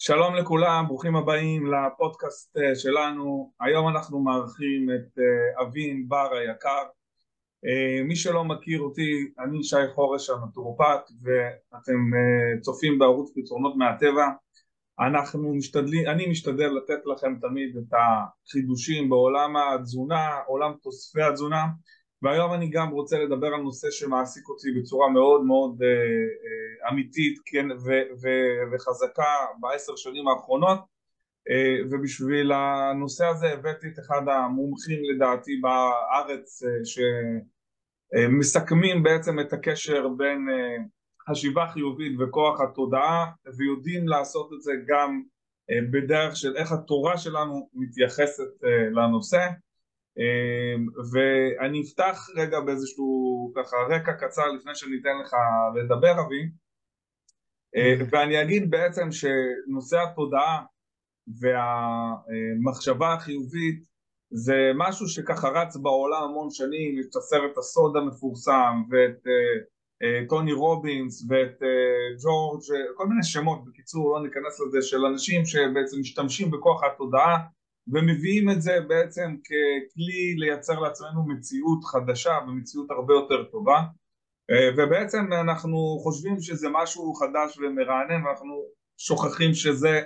שלום לכולם, ברוכים הבאים לפודקאסט שלנו. היום אנחנו מארחים את אבין בר היקר. מי שלא מכיר אותי, אני שי חורש הנטורופט, ואתם צופים בערוץ פתרונות מהטבע. אני משתדל לתת לכם תמיד את החידושים בעולם התזונה, עולם תוספי התזונה, והיום אני גם רוצה לדבר על נושא שמעסיק אותי בצורה מאוד מאוד אמיתית, כן, וחזקה בעשר שנים האחרונות. ובשביל הנושא הזה הבאתי את אחד המומחים לדעתי בארץ, שמסכמים בעצם את הקשר בין חשיבה חיובית וכוח התודעה, ויודעים לעשות את זה גם בדרך של איך התורה שלנו מתייחסת לנושא. ואני אפתח רגע באיזשהו ככה רקע קצר לפני שניתן לך לדבר, אבי. ואני אגיד בעצם שנושא התודעה והמחשבה החיובית זה משהו שככה רץ בעולם המון שנים. יש את הסרט הסוד המפורסם, ואת טוני רובינס, ואת ג'ורג', כל מיני שמות, בקיצור לא ניכנס לזה, של אנשים שבעצם משתמשים בכוח התודעה ומביאים את זה בעצם ככלי לייצר לעצמנו מציאות חדשה ומציאות הרבה יותר טובה. ובעצם אנחנו חושבים שזה משהו חדש ומרענן, ואנחנו שוכחים שזה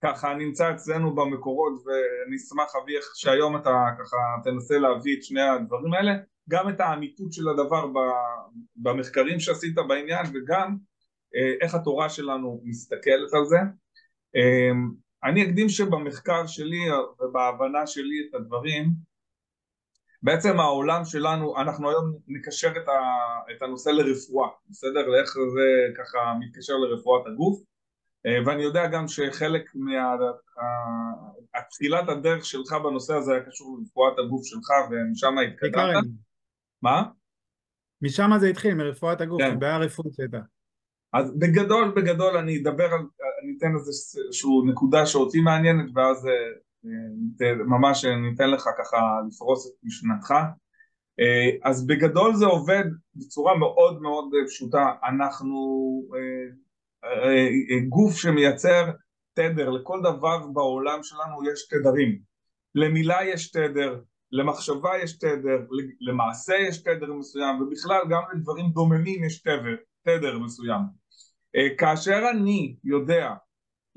ככה נמצא אצלנו במקורות. ואני אשמח אבי שהיום אתה ככה תנסה להביא את שני הדברים האלה, גם את האמיתות של הדבר במחקרים שעשית בעניין, וגם איך התורה שלנו מסתכלת על זה. אני אקדים שבמחקר שלי ובהבנה שלי את הדברים, בעצם העולם שלנו, אנחנו היום נקשר את הנושא לרפואה, בסדר? לאיך זה ככה מתקשר לרפואת הגוף. ואני יודע גם שחלק התחילת הדרך שלך בנושא הזה היה קשור לרפואת הגוף שלך, ומשם התקדמת. מה? משם זה התחיל, מרפואת הגוף, כן. מבעיה רפואית שהייתה. אז בגדול אני אתן איזושהי נקודה שאותי מעניינת, ואז ממש ניתן לך ככה לפרוס את משנתך. אז בגדול זה עובד בצורה מאוד מאוד פשוטה. אנחנו גוף שמייצר תדר. לכל דבר בעולם שלנו יש תדרים. למילה יש תדר, למחשבה יש תדר, למעשה יש תדר מסוים, ובכלל גם לדברים דוממים יש תדר מסוים. כאשר אני יודע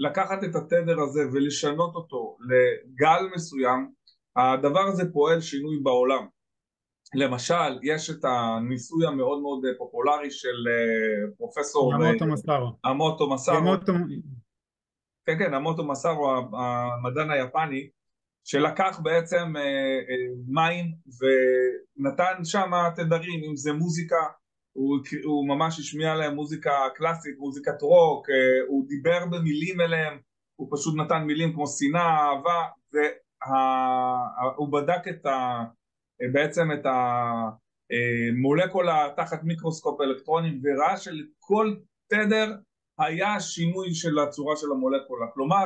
לקחת את התדר הזה ולשנות אותו לגל מסוים, הדבר הזה פועל שינוי בעולם. למשל, יש את הניסוי המאוד מאוד פופולרי של פרופסור אמוטו מסארו. כן, אמוטו מסארו, המדען היפני, שלקח בעצם מים ונתן שם תדרים, אם זה מוזיקה, הוא ממש השמיע להם מוזיקה קלאסית, מוזיקת רוק, הוא דיבר במילים אליהם, הוא פשוט נתן מילים כמו שנאה, אהבה, והוא בדק בעצם את המולקולה תחת מיקרוסקופ אלקטרונים, וראה שלכל תדר היה שינוי של הצורה של המולקולה. כלומר,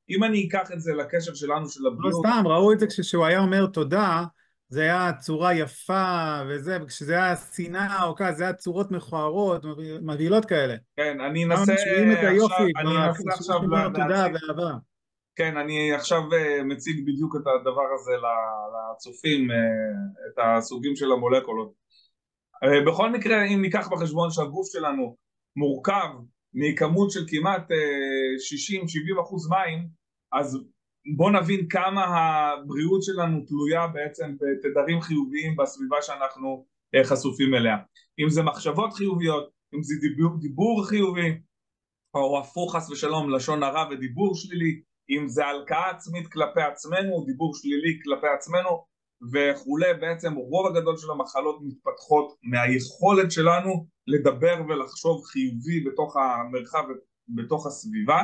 אם אני אקח את זה לקשר שלנו של הבריאות... לא סתם, ראו את זה כשהוא היה אומר תודה, זה היה צורה יפה וזה, וכשזה היה שנאה או כזה, זה היה צורות מכוערות, מבהילות כאלה. כן, אני אנסה עכשיו תודה ואהבה. כן, אני עכשיו מציג בדיוק את הדבר הזה לצופים, את הסוגים של המולקולות. בכל מקרה, אם ניקח בחשבון שהגוף שלנו מורכב מכמות של כמעט 60-70% מים, אז בוא נבין כמה הבריאות שלנו תלויה בעצם בתדרים חיוביים בסביבה שאנחנו חשופים אליה. אם זה מחשבות חיוביות, אם זה דיבור חיובי, או הפוך חס ושלום לשון הרע ודיבור שלילי, אם זה הלקאה עצמית כלפי עצמנו, דיבור שלילי כלפי עצמנו וכולי. בעצם רוב הגדול של המחלות מתפתחות מהיכולת שלנו לדבר ולחשוב חיובי בתוך המרחב ובתוך הסביבה,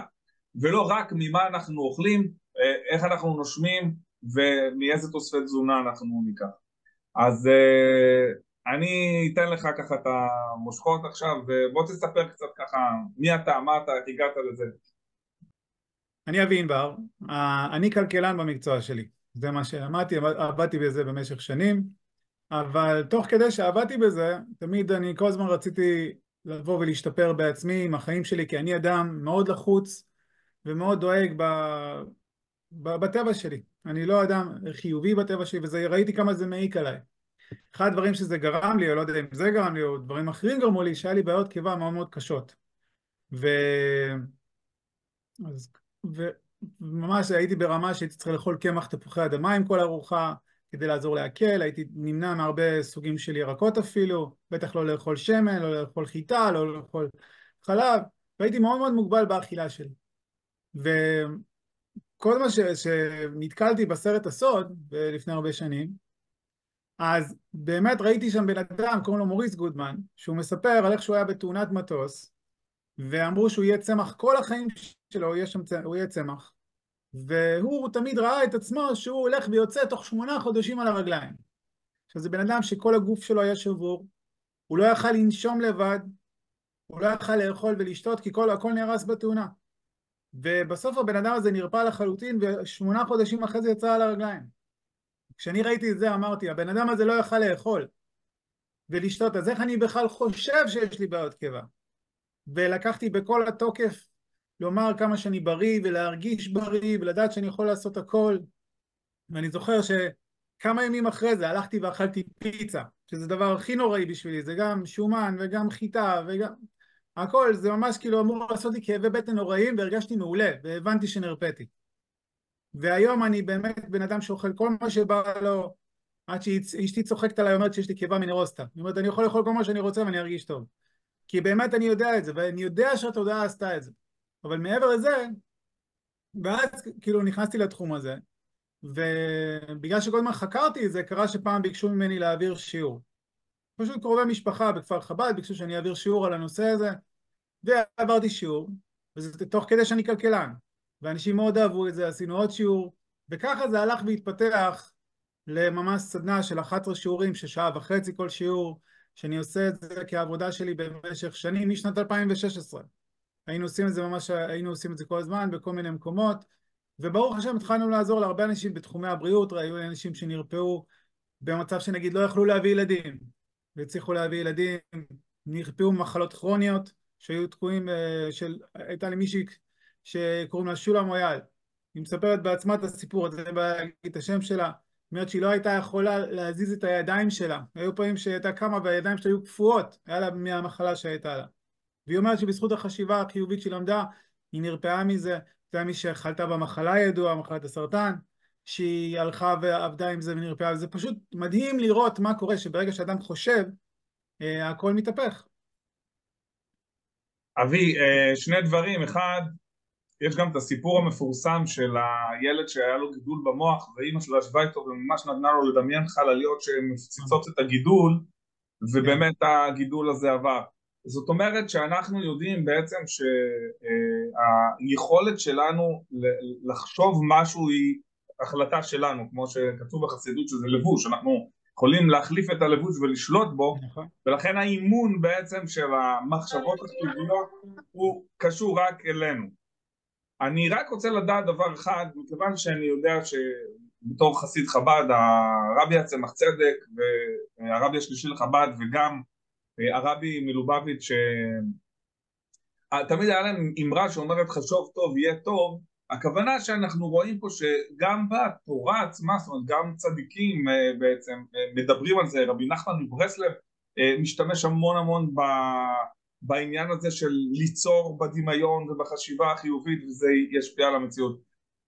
ולא רק ממה אנחנו אוכלים, איך אנחנו נושמים ומאיזה תוספי תזונה אנחנו ניקח. אז אני אתן לך ככה את המושכות עכשיו, ובוא תספר קצת ככה מי אתה, מה אתה, איך הגעת לזה. אני אבין בר, אני כלכלן במקצוע שלי, זה מה שלמדתי, עבדתי בזה במשך שנים, אבל תוך כדי שעבדתי בזה, תמיד אני כל הזמן רציתי לבוא ולהשתפר בעצמי עם החיים שלי, כי אני אדם מאוד לחוץ, ומאוד דואג בטבע שלי. אני לא אדם חיובי בטבע שלי, ראיתי כמה זה מעיק עליי. אחד הדברים שזה גרם לי, או לא יודע אם זה גרם לי, או דברים אחרים גרמו לי, שהיה לי בעיות קיבה מאוד מאוד קשות. ו... אז... וממש הייתי ברמה שהייתי צריך לאכול קמח תפוחי אדמה עם כל ארוחה, כדי לעזור להקל, הייתי נמנע מהרבה סוגים של ירקות אפילו, בטח לא לאכול שמן, לא לאכול חיטה, לא לאכול חלב, והייתי מאוד מאוד מוגבל באכילה שלי. וכל מה שנתקלתי בסרט הסוד, לפני הרבה שנים, אז באמת ראיתי שם בן אדם, קוראים לו מוריס גודמן, שהוא מספר על איך שהוא היה בתאונת מטוס, ואמרו שהוא יהיה צמח כל החיים שלו, הוא יהיה צמח. והוא תמיד ראה את עצמו שהוא הולך ויוצא תוך 8 חודשים על הרגליים. עכשיו זה בן אדם שכל הגוף שלו היה שבור, הוא לא יכל לנשום לבד, הוא לא יכל לאכול ולשתות כי הכל נהרס בתאונה. ובסוף הבן אדם הזה נרפא לחלוטין, ו8 חודשים אחרי זה יצא על הרגליים. כשאני ראיתי את זה אמרתי, הבן אדם הזה לא יכל לאכול ולשתות, אז איך אני בכלל חושב שיש לי בעיות קיבה? ולקחתי בכל התוקף לומר כמה שאני בריא ולהרגיש בריא ולדעת שאני יכול לעשות הכל. ואני זוכר שכמה ימים אחרי זה הלכתי ואכלתי פיצה, שזה דבר הכי נוראי בשבילי, זה גם שומן וגם חיטה וגם הכל, זה ממש כאילו אמור לעשות לי כאבי בטן נוראים, והרגשתי מעולה והבנתי שנרפאתי. והיום אני באמת בן אדם שאוכל כל מה שבא לו, עד שאשתי צוחקת עליי, אומרת שיש לי קיבה מנרוסטה. היא אומרת, אני יכול לאכול כל מה שאני רוצה ואני ארגיש טוב. כי באמת אני יודע את זה, ואני יודע שהתודעה עשתה את זה. אבל מעבר לזה, ואז כאילו נכנסתי לתחום הזה, ובגלל שכל הזמן חקרתי את זה, קרה שפעם ביקשו ממני להעביר שיעור. פשוט קרובי משפחה בכפר חב"ד, ביקשו שאני אעביר שיעור על הנושא הזה, ועברתי שיעור, וזה תוך כדי שאני כלכלן. ואנשים מאוד אהבו את זה, עשינו עוד שיעור, וככה זה הלך והתפתח לממש סדנה של 11 שיעורים, ששעה וחצי כל שיעור, שאני עושה את זה כעבודה שלי במשך שנים, משנת 2016. היינו עושים את זה כל הזמן, בכל מיני מקומות, וברוך השם התחלנו לעזור להרבה אנשים בתחומי הבריאות, היו אנשים שנרפאו במצב שנגיד לא יכלו להביא ילדים, והצליחו להביא ילדים, נרפאו ממחלות כרוניות, שהיו תקועים, הייתה לי מישהי שקוראים לה שולה מויאל, היא מספרת בעצמה את הסיפור, זה להגיד את השם שלה, אומרת שהיא לא הייתה יכולה להזיז את הידיים שלה, היו פעמים שהייתה קמה והידיים שלה היו קפואות, היה לה מהמחלה שהייתה לה, והיא אומרת שבזכות החשיבה החיובית שהיא למדה, היא נרפאה מזה, זה היה מי שחלתה במחלה ידועה, מחלת הסרטן, שהיא הלכה ועבדה עם זה ונרפאה, וזה פשוט מדהים לראות מה קורה, שברגע שאדם חושב, הכל מתהפך. אבי, שני דברים, אחד, יש גם את הסיפור המפורסם של הילד שהיה לו גידול במוח ואימא שלו ישבה איתו וממש נתנה לו לדמיין חלליות שמפציצות את הגידול ובאמת הגידול הזה עבר. זאת אומרת שאנחנו יודעים בעצם שהיכולת שלנו לחשוב משהו היא החלטה שלנו, כמו שכתוב בחסידות שזה לבוש, אנחנו יכולים להחליף את הלבוש ולשלוט בו, ולכן האימון בעצם של המחשבות החיוביות הוא קשור רק אלינו. אני רק רוצה לדעת דבר אחד, מכיוון שאני יודע שבתור חסיד חב"ד, הרבי הצמח צדק והרבי השלישי לחב"ד וגם הרבי מלובביץ' תמיד היה להם אמרה שאומרת חשוב טוב יהיה טוב, הכוונה שאנחנו רואים פה שגם בתורה עצמה, זאת אומרת גם צדיקים בעצם מדברים על זה, רבי נחמן מברסלב משתמש המון בעניין הזה של ליצור בדמיון ובחשיבה החיובית וזה ישפיע על המציאות.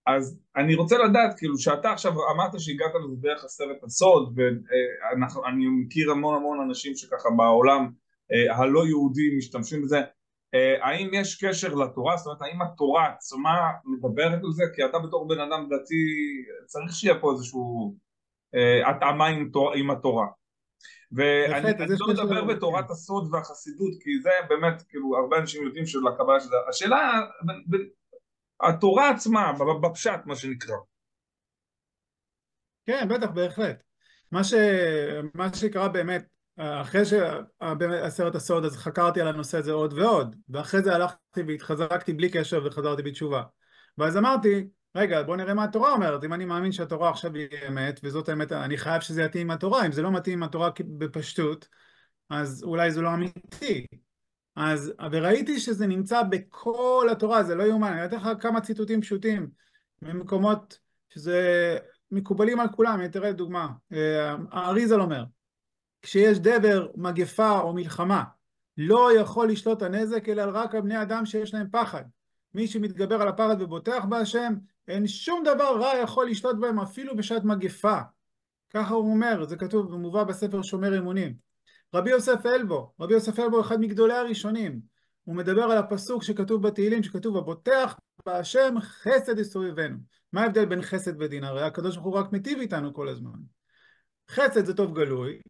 אז אני רוצה לדעת, כאילו שאתה עכשיו אמרת שהגעת לזה דרך הסרט הסוד, ואני מכיר המון אנשים שככה בעולם הלא יהודי משתמשים בזה, האם יש קשר לתורה? זאת אומרת, האם התורה עצמה מדברת על זה? כי אתה בתור בן אדם דתי צריך שיהיה פה איזשהו התאמה עם התורה. ואני לא מדבר בתורת הסוד והחסידות, כי זה באמת, כאילו, הרבה אנשים יודעים שלקבלה שזה, השאלה, התורה עצמה, בפשט, מה שנקרא. כן, בטח, בהחלט. מה שקרה באמת, אחרי שהסרט הסוד, אז חקרתי על הנושא הזה עוד ועוד, ואחרי זה הלכתי והתחזקתי בלי קשר וחזרתי בתשובה. ואז אמרתי, רגע, בוא נראה מה התורה אומרת, אם אני מאמין שהתורה עכשיו היא אמת, וזאת האמת, אני חייב שזה יתאים עם התורה, אם זה לא מתאים עם התורה בפשטות, אז אולי זה לא אמיתי. אז, וראיתי שזה נמצא בכל התורה, זה לא יאומן. אני אתן לך כמה ציטוטים פשוטים ממקומות שזה מקובלים על כולם. אני תראה דוגמה. האריזל אומר, כשיש דבר, מגפה או מלחמה, לא יכול לשלוט הנזק אלא רק על בני אדם שיש להם פחד. מי שמתגבר על הפחד ובוטח בהשם, אין שום דבר רע יכול לשלוט בהם אפילו בשעת מגפה. ככה הוא אומר, זה כתוב ומובא בספר שומר אמונים. רבי יוסף אלבו, רבי יוסף אלבו אחד מגדולי הראשונים, הוא מדבר על הפסוק שכתוב בתהילים, שכתוב הבוטח בהשם חסד יסובבנו. מה ההבדל בין חסד ודין? הרי הקדוש ברוך הוא רק מטיב איתנו כל הזמן. חסד זה טוב גלוי,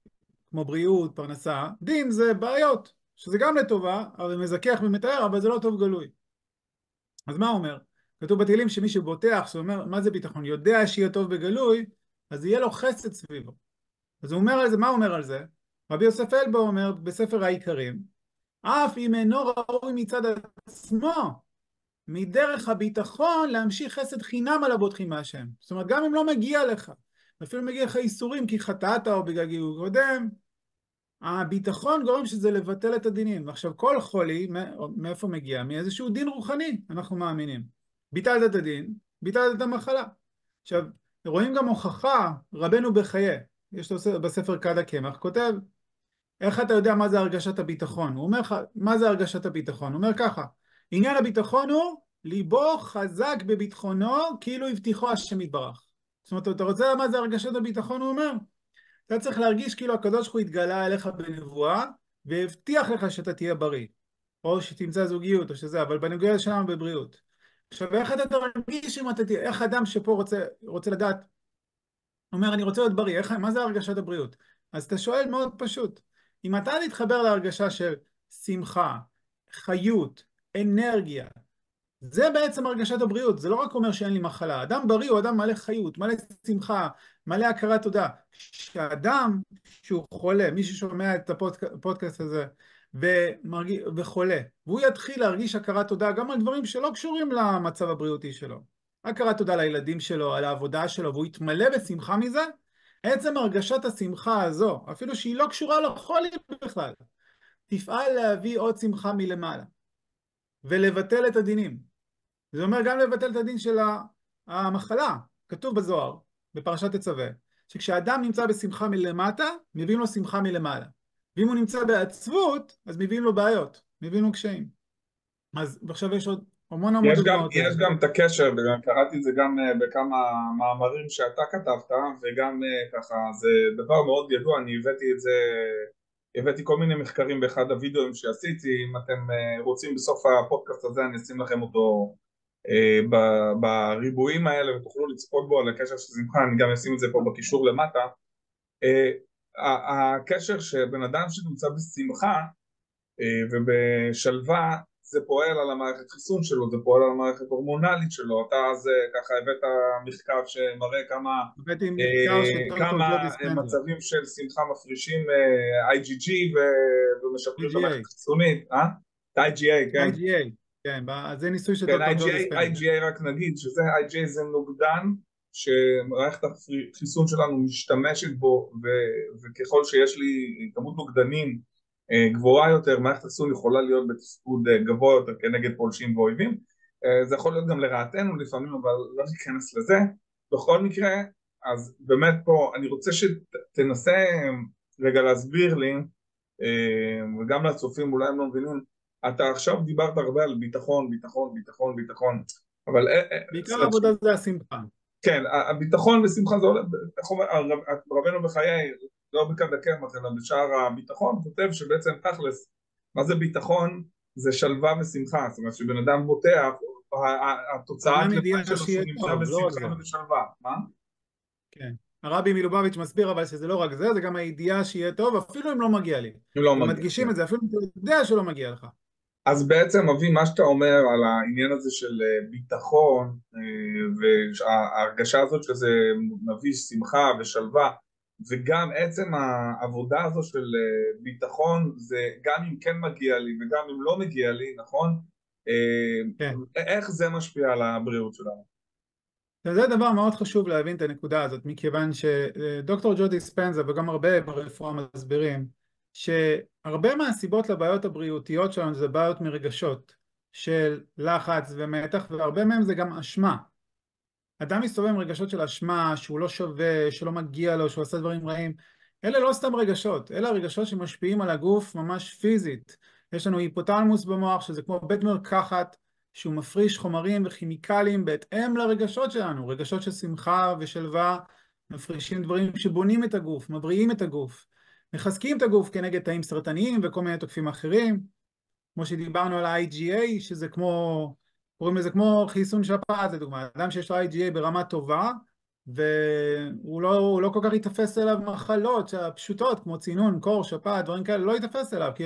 כמו בריאות, פרנסה. דין זה בעיות, שזה גם לטובה, אבל מזכח ומתאר, אבל זה לא טוב גלוי. אז מה הוא אומר? כתוב בתהילים שמי שבוטח, שאומר מה זה ביטחון, יודע שיהיה טוב בגלוי, אז יהיה לו חסד סביבו. אז הוא אומר על זה, מה הוא אומר על זה? רבי יוסף אלבו אומר בספר העיקרים, אף אם אינו ראוי מצד עצמו, מדרך הביטחון להמשיך חסד חינם על הבוטחים מהשם. זאת אומרת, גם אם לא מגיע לך, אפילו מגיע לך איסורים כי חטאת או בגלל גיור קודם, הביטחון גורם שזה לבטל את הדינים. ועכשיו כל חולי, מאיפה מגיע? מאיזשהו דין רוחני, אנחנו מאמינים. ביטלת את הדין, ביטלת את המחלה. עכשיו, רואים גם הוכחה, רבנו בחיי, יש לו בספר כד הקמח, כותב, איך אתה יודע מה זה הרגשת הביטחון? הוא אומר לך, מה זה הרגשת הביטחון? הוא אומר ככה, עניין הביטחון הוא, ליבו חזק בביטחונו, כאילו הבטיחו השם יתברך. זאת אומרת, אתה רוצה מה זה הרגשת הביטחון? הוא אומר, אתה צריך להרגיש כאילו הקדוש ברוך הוא התגלה אליך בנבואה, והבטיח לך שאתה תהיה בריא, או שתמצא זוגיות, או שזה, אבל בנוגע שלנו בבריאות. עכשיו, איך אתה תרגיש אם אתה תהיה, איך אדם שפה רוצה לדעת, אומר, אני רוצה להיות בריא, מה זה הרגשת הבריאות? אז אתה שואל מאוד פשוט, אם אתה תתחבר להרגשה של שמחה, חיות, אנרגיה, זה בעצם הרגשת הבריאות, זה לא רק אומר שאין לי מחלה, אדם בריא הוא אדם מלא חיות, מלא שמחה, מלא הכרת תודה. כשאדם שהוא חולה, מי ששומע את הפודקאסט הזה וחולה, והוא יתחיל להרגיש הכרת תודה גם על דברים שלא קשורים למצב הבריאותי שלו, הכרת תודה לילדים שלו, על העבודה שלו, והוא יתמלא בשמחה מזה, עצם הרגשת השמחה הזו, אפילו שהיא לא קשורה לחולי בכלל, תפעל להביא עוד שמחה מלמעלה, ולבטל את הדינים. זה אומר גם לבטל את הדין של המחלה. כתוב בזוהר, בפרשת תצווה, שכשאדם נמצא בשמחה מלמטה, מביאים לו שמחה מלמעלה. ואם הוא נמצא בעצבות, אז מביאים לו בעיות, מביאים לו קשיים. אז עכשיו יש עוד המון דוגמאות. יש גם את הקשר, וגם קראתי את זה גם בכמה מאמרים שאתה כתבת, וגם ככה, זה דבר מאוד ידוע, אני הבאתי כל מיני מחקרים באחד הוידאוים שעשיתי, אם אתם רוצים בסוף הפודקאסט הזה אני אשים לכם אותו בריבועים האלה ותוכלו לצפות בו על הקשר של שמחה, אני גם אשים את זה פה בקישור למטה. הקשר שבן אדם שנמצא בשמחה ובשלווה, זה פועל על המערכת חיסון שלו, זה פועל על המערכת הורמונלית שלו. אתה אז ככה הבאת מחקר שמראה כמה מצבים של שמחה מפרישים IgG ומשפרים את המערכת החיסונית. את IgA, כן. IgA, כן, זה ניסוי של דוקטור ג'ו דיספנזה. IgA רק נגיד, שזה IgA זה נוגדן שמערכת החיסון שלנו משתמשת בו, וככל שיש לי כמות נוגדנים גבוהה יותר, מערכת החיסון יכולה להיות בתפקוד גבוה יותר כנגד פולשים ואויבים. זה יכול להיות גם לרעתנו לפעמים, אבל לא ניכנס לזה. בכל מקרה, אז באמת פה אני רוצה שתנסה רגע להסביר לי, וגם לצופים אולי הם לא מבינים, אתה עכשיו דיברת הרבה על ביטחון, ביטחון, ביטחון, ביטחון, אבל בעיקר העבודה זה השמחה. כן, הביטחון ושמחה זה עולה, רבנו בחיי, לא בכד הקמח אלא בשער הביטחון, כותב שבעצם תכלס, מה זה ביטחון? זה שלווה ושמחה, זאת אומרת שבן אדם בוטח, התוצאה שלו שהוא נמצא בשמחה ובשלווה, מה? כן, הרבי מלובביץ' מסביר אבל שזה לא רק זה, זה גם הידיעה שיהיה טוב, אפילו אם לא מגיע לי. מדגישים את זה, אפילו אם אתה יודע שלא מגיע לך. אז בעצם אבי, מה שאתה אומר על העניין הזה של ביטחון, וההרגשה הזאת שזה מביא שמחה ושלווה, וגם עצם העבודה הזו של ביטחון, זה גם אם כן מגיע לי וגם אם לא מגיע לי, נכון? כן. איך זה משפיע על הבריאות שלנו? זה דבר מאוד חשוב להבין את הנקודה הזאת, מכיוון שדוקטור ג'ו דיספנזה וגם הרבה ברפואה מסבירים, שהרבה מהסיבות לבעיות הבריאותיות שלנו זה בעיות מרגשות של לחץ ומתח, והרבה מהם זה גם אשמה. אדם מסתובב עם רגשות של אשמה, שהוא לא שווה, שלא מגיע לו, שהוא עשה דברים רעים. אלה לא סתם רגשות, אלה הרגשות שמשפיעים על הגוף ממש פיזית. יש לנו היפותלמוס במוח, שזה כמו בית מרקחת, שהוא מפריש חומרים וכימיקלים בהתאם לרגשות שלנו. רגשות של שמחה ושלווה, מפרישים דברים שבונים את הגוף, מבריאים את הגוף, מחזקים את הגוף כנגד תאים סרטניים וכל מיני תוקפים אחרים. כמו שדיברנו על ה-IgA, שזה כמו, קוראים לזה כמו חיסון שפעת לדוגמה. אדם שיש לו IgA ברמה טובה, והוא לא כל כך יתפס אליו מחלות פשוטות, כמו צינון, קור, שפעת, דברים כאלה, לא יתפס אליו, כי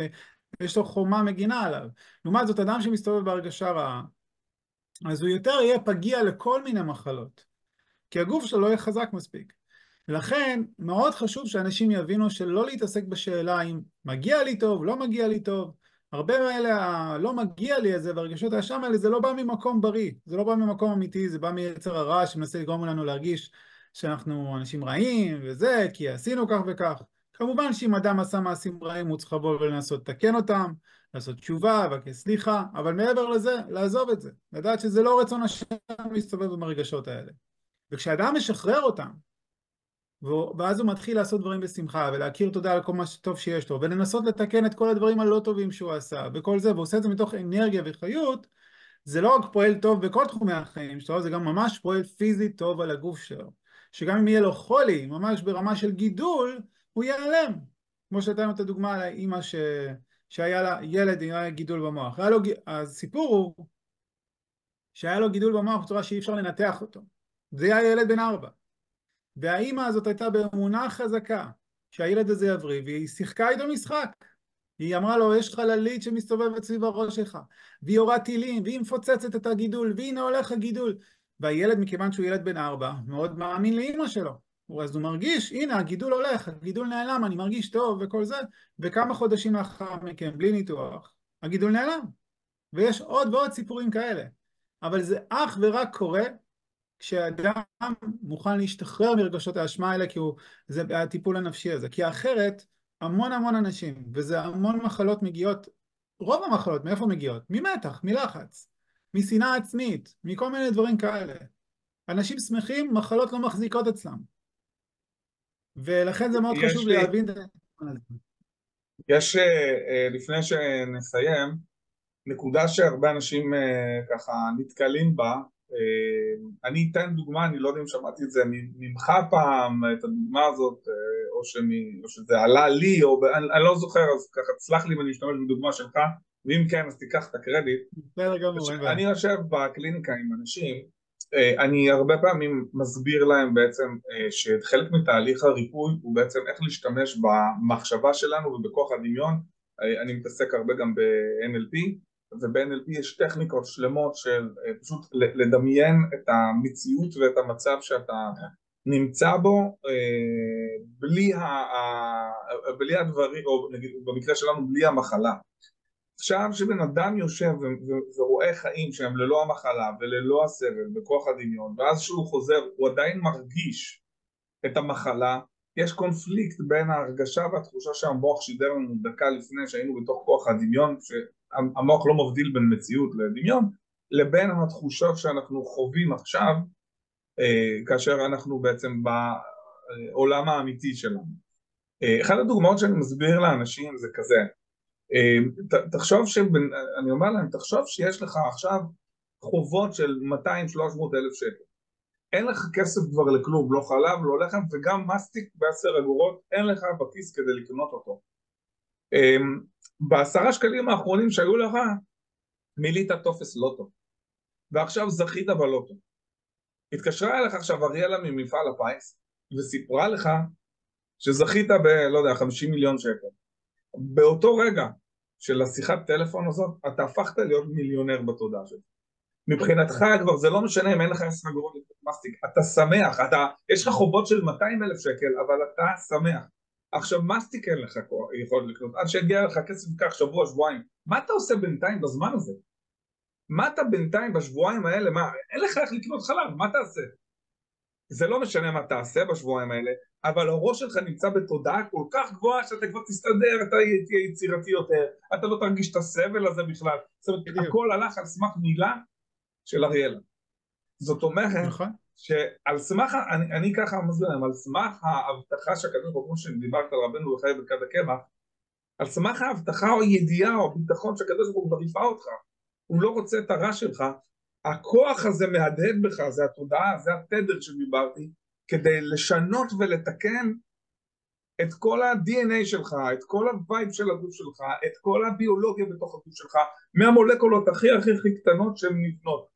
יש לו חומה מגינה עליו. לעומת זאת, אדם שמסתובב בהרגשה רעה, אז הוא יותר יהיה פגיע לכל מיני מחלות, כי הגוף שלו לא יהיה חזק מספיק. ולכן מאוד חשוב שאנשים יבינו שלא להתעסק בשאלה אם מגיע לי טוב, לא מגיע לי טוב. הרבה מאלה לא מגיע לי הזה, והרגשות האשם האלה, זה לא בא ממקום בריא, זה לא בא ממקום אמיתי, זה בא מיצר הרע שמנסה לגרום לנו להרגיש שאנחנו אנשים רעים וזה, כי עשינו כך וכך. כמובן שאם אדם עשה מעשים רעים, הוא צריך לבוא ולנסות לתקן אותם, לעשות תשובה, לבקש סליחה, אבל מעבר לזה, לעזוב את זה. לדעת שזה לא רצון השם להסתובב עם הרגשות האלה. וכשאדם משחרר אותם, ואז הוא מתחיל לעשות דברים בשמחה, ולהכיר תודה על כל מה טוב שיש לו, ולנסות לתקן את כל הדברים הלא טובים שהוא עשה, וכל זה, והוא עושה את זה מתוך אנרגיה וחיות. זה לא רק פועל טוב בכל תחומי החיים שלו, זה גם ממש פועל פיזית טוב על הגוף שלו. שגם אם יהיה לו חולי, ממש ברמה של גידול, הוא ייעלם. כמו שהייתה לנו את הדוגמה על האמא שהיה לה ילד, היה גידול במוח. הסיפור הוא שהיה לו גידול במוח בצורה שאי אפשר לנתח אותו. זה היה ילד בן 4. והאימא הזאת הייתה באמונה חזקה שהילד הזה יבריא, והיא שיחקה איתו משחק. היא אמרה לו, יש חללית שמסתובבת סביב הראש שלך, והיא יורה טילים, והיא מפוצצת את הגידול, והנה הולך הגידול. והילד, מכיוון שהוא ילד בן 4, מאוד מאמין לאמא שלו. אז הוא מרגיש, הנה הגידול הולך, הגידול נעלם, אני מרגיש טוב וכל זה. וכמה חודשים לאחר מכן, בלי ניתוח, הגידול נעלם. ויש עוד ועוד סיפורים כאלה. אבל זה אך ורק קורה כשאדם מוכן להשתחרר מרגשות האשמה האלה, כי זה הטיפול הנפשי הזה. כי אחרת, המון אנשים, וזה המון מחלות מגיעות, רוב המחלות, מאיפה מגיעות? ממתח, מלחץ, משנאה עצמית, מכל מיני דברים כאלה. אנשים שמחים, מחלות לא מחזיקות אצלם. ולכן זה מאוד חשוב להבין את זה. יש, לפני שנסיים, נקודה שהרבה אנשים ככה נתקלים בה. אני אתן דוגמה, אני לא יודע אם שמעתי את זה ממך פעם, את הדוגמה הזאת, או שזה עלה לי, או אני לא זוכר, אז ככה תסלח לי אם אני משתמש בדוגמה שלך, ואם כן אז תיקח את הקרדיט. אני יושב בקליניקה עם אנשים, אני הרבה פעמים מסביר להם בעצם שחלק מתהליך הריפוי הוא בעצם איך להשתמש במחשבה שלנו ובכוח הדמיון. אני מתעסק הרבה גם ב-NLP, וב-NLP יש טכניקות שלמות של פשוט לדמיין את המציאות ואת המצב שאתה נמצא בו בלי הדברים, או במקרה שלנו בלי המחלה. עכשיו שבן אדם יושב ורואה חיים שהם ללא המחלה וללא הסבל בכוח הדמיון, ואז שהוא חוזר הוא עדיין מרגיש את המחלה, יש קונפליקט בין ההרגשה והתחושה שהמוח שידר לנו דקה לפני שהיינו בתוך כוח הדמיון, שהמוח לא מבדיל בין מציאות לדמיון, לבין התחושות שאנחנו חווים עכשיו כאשר אנחנו בעצם בעולם האמיתי שלנו. אחת הדוגמאות שאני מסביר לאנשים זה כזה, תחשוב אני אומר להם, תחשוב שיש לך עכשיו חובות של 200-300 אלף שקל, אין לך כסף כבר לכלום, לא חלב, לא לחם, וגם מסטיק ב10 אגורות אין לך בכיס כדי לקנות אותו. ב10 שקלים האחרונים שהיו לך מילאת טופס לוטו, ועכשיו זכית בלוטו. התקשרה אליך עכשיו אריאלה ממפעל הפיס וסיפרה לך שזכית לא יודע, 50 מיליון שקל. באותו רגע של השיחת טלפון הזאת אתה הפכת להיות מיליונר בתודעה שלך. מבחינתך כבר זה לא משנה אם אין לך 10 אגורות מסטיק, אתה שמח, יש לך חובות של 200,000 שקל, אבל אתה שמח. עכשיו מסטיק אין לך יכול לקנות, עד שהגיע לך כסף כך שבוע, שבועיים. מה אתה עושה בינתיים בזמן הזה? מה אתה בינתיים בשבועיים האלה? אין לך איך לקנות חלב, מה תעשה? זה לא משנה מה תעשה בשבועיים האלה, אבל הראש שלך נמצא בתודעה כל כך גבוהה שאתה כבר תסתדר, אתה תהיה יצירתי יותר, אתה לא תרגיש את הסבל הזה בכלל. זאת אומרת, בדיוק. הכל הלך על סמך מילה של אריאלה. זאת אומרת, נכון. שעל סמך, אני ככה מסביר להם, על סמך ההבטחה שהקדוש ברוך הוא שדיברת על רבנו וחי ברכת הקמח, על סמך ההבטחה או ידיעה או ביטחון שהקדוש ברוך הוא כבר יפעה אותך, הוא לא רוצה את הרע שלך, הכוח הזה מהדהד בך, זה התודעה, זה התדר שדיברתי, כדי לשנות ולתקן את כל ה-DNA שלך, את כל הווייב של הגוף שלך, את כל הביולוגיה בתוך הגוף שלך, מהמולקולות הכי הכי הכי קטנות שהן נבנות.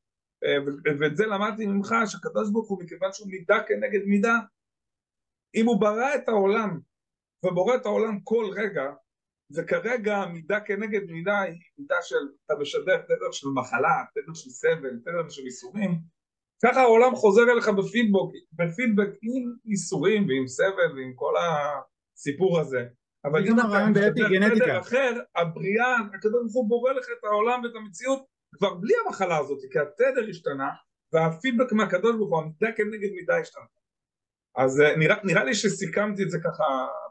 ואת זה למדתי ממך, שהקדוש ברוך הוא, מכיוון שהוא מידה כנגד מידה, אם הוא ברא את העולם, ובורא את העולם כל רגע, וכרגע מידה כנגד מידה היא מידה של, אתה משדר תדר של מחלה, תדר של סבל, תדר של איסורים, ככה העולם חוזר אליך בפידבק עם איסורים ועם סבל ועם כל הסיפור הזה. אבל אם אתה משדר תדר אחר, הבריאה, הקדוש ברוך הוא בורא לך את העולם ואת המציאות כבר בלי המחלה הזאת, כי התדר השתנה, והפידבק מהקדוש ברוך הוא, המידה כנגד מידה השתנה. אז נראה לי שסיכמתי את זה ככה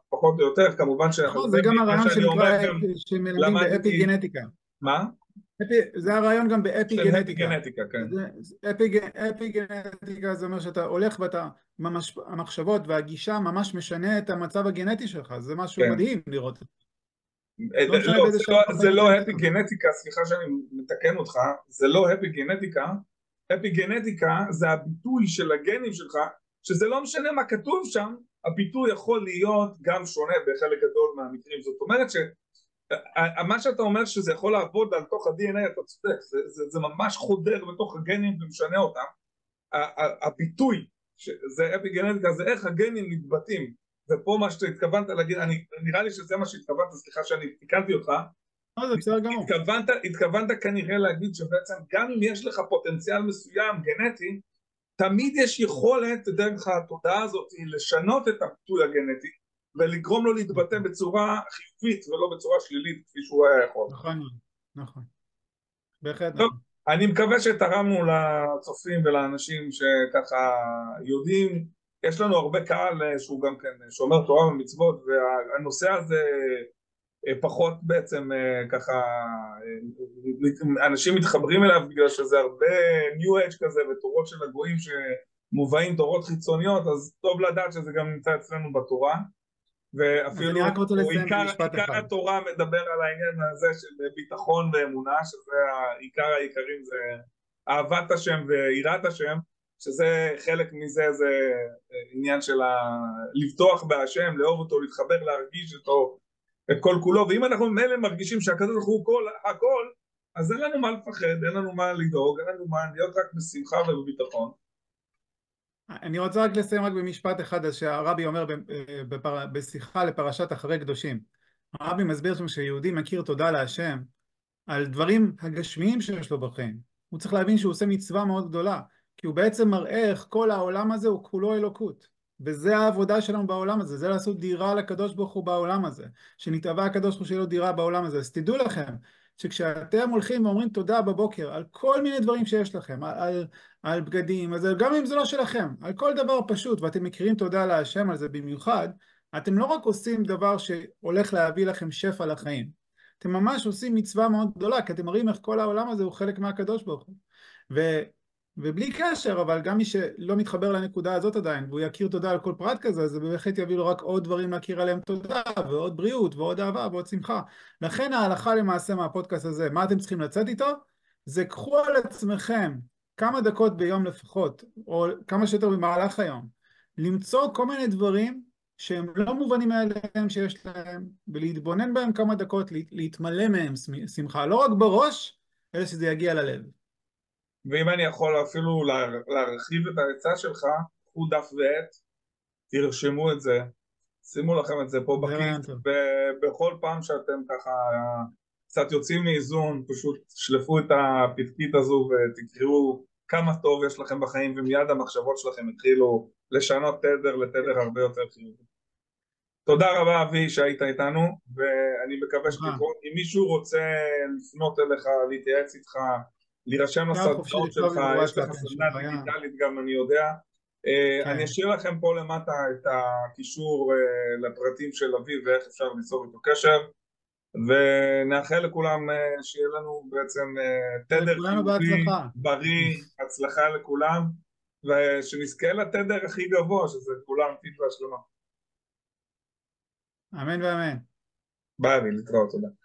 פחות או יותר, כמובן זה גם הרעיון שנקרא, שמלמדים באפיגנטיקה. מה? זה הרעיון גם באפיגנטיקה. אפיגנטיקה, כן. אפיגנטיקה זה אומר שאתה הולך ואתה, המחשבות והגישה ממש משנה את המצב הגנטי שלך, זה משהו מדהים לראות. זה לא אפיגנטיקה, סליחה שאני מתקן אותך, זה לא אפיגנטיקה, אפיגנטיקה זה הביטוי של הגנים שלך, שזה לא משנה מה כתוב שם, הביטוי יכול להיות גם שונה בחלק גדול מהמקרים. זאת אומרת שמה שאתה אומר שזה יכול לעבוד על תוך ה-DNA, אתה צודק, זה ממש חודר בתוך הגנים ומשנה אותם. הביטוי, זה אפיגנטיקה, זה איך הגנים מתבטאים, ופה מה שאתה התכוונת להגיד, נראה לי שזה מה שהתכוונת, סליחה שאני תיקנתי אותך, התכוונת כנראה להגיד שבעצם גם אם יש לך פוטנציאל מסוים גנטי, תמיד יש יכולת דרך התודעה הזאת לשנות את הביטוי הגנטי ולגרום לו להתבטא בצורה חיובית ולא בצורה שלילית כפי שהוא היה יכול. נכון. בהחלט נכון. אני מקווה שתרמנו לצופים ולאנשים שככה יודעים, יש לנו הרבה קהל שהוא גם כן שומר תורה ומצוות, והנושא הזה פחות בעצם ככה, אנשים מתחברים אליו בגלל שזה הרבה ניו אייג' כזה ותורות של הגויים שמובאים תורות חיצוניות, אז טוב לדעת שזה גם נמצא אצלנו בתורה, ואפילו עיקר התורה מדבר על העניין הזה של ביטחון ואמונה, שזה העיקר העיקרים, זה אהבת השם ויראת השם, שזה חלק מזה, זה עניין של לבטוח בהשם, לאהוב אותו, להתחבר, להרגיש אותו את כל כולו, ואם אנחנו ממילא מרגישים שהקדוש ברוך הוא הכל, אז אין לנו מה לפחד, אין לנו מה לדאוג, אין לנו מה להיות רק בשמחה ובביטחון. אני רוצה רק לסיים רק במשפט אחד, אז שהרבי אומר בשיחה לפרשת אחרי קדושים. הרבי מסביר שם שיהודי מכיר תודה להשם על דברים הגשמיים שיש לו בחיים. הוא צריך להבין שהוא עושה מצווה מאוד גדולה, כי הוא בעצם מראה איך כל העולם הזה הוא כולו אלוקות. וזה העבודה שלנו בעולם הזה, זה לעשות דירה לקדוש ברוך הוא בעולם הזה, שנתאווה הקדוש ברוך הוא שיהיה לו דירה בעולם הזה. אז תדעו לכם, שכשאתם הולכים ואומרים תודה בבוקר על כל מיני דברים שיש לכם, על בגדים, אז גם אם זה לא שלכם, על כל דבר פשוט, ואתם מכירים תודה להשם על זה במיוחד, אתם לא רק עושים דבר שהולך להביא לכם שפע לחיים, אתם ממש עושים מצווה מאוד גדולה, כי אתם מראים איך כל העולם הזה הוא חלק מהקדוש ברוך הוא. ובלי קשר, אבל גם מי שלא מתחבר לנקודה הזאת עדיין, והוא יכיר תודה על כל פרט כזה, זה בהחלט יביא לו רק עוד דברים להכיר עליהם תודה, ועוד בריאות, ועוד אהבה, ועוד שמחה. לכן ההלכה למעשה מהפודקאסט הזה, מה אתם צריכים לצאת איתו? זה קחו על עצמכם כמה דקות ביום לפחות, או כמה שיותר במהלך היום, למצוא כל מיני דברים שהם לא מובנים מאליהם שיש להם, ולהתבונן בהם כמה דקות, להתמלא מהם שמחה, לא רק בראש, אלא שזה יגיע ללב. ואם אני יכול אפילו להרחיב את העצה שלך, קחו דף ועט, תרשמו את זה, שימו לכם את זה פה בכיס, ובכל פעם שאתם ככה קצת יוצאים מאיזון, פשוט שלפו את הפתקית הזו ותקראו כמה טוב יש לכם בחיים, ומיד המחשבות שלכם התחילו לשנות תדר לתדר הרבה יותר חיובי. תודה רבה אבי שהיית איתנו, ואני מקווה שתתרום, אם מישהו רוצה לפנות אליך, להתייעץ איתך, להירשם לסדנאות שלך, יש לך סדנה דיגיטלית גם אני יודע, אני כן. אשאיר לכם פה למטה את הקישור לפרטים של אביב ואיך אפשר ליצור איתו קשר, ונאחל לכולם שיהיה לנו בעצם תדר לכולנו חיובי, בהצלחה. בריא, הצלחה לכולם, ושנזכה לתדר הכי גבוה, שזה כולם תקווה שלמה. אמן ואמן. ביי, להתראות, תודה.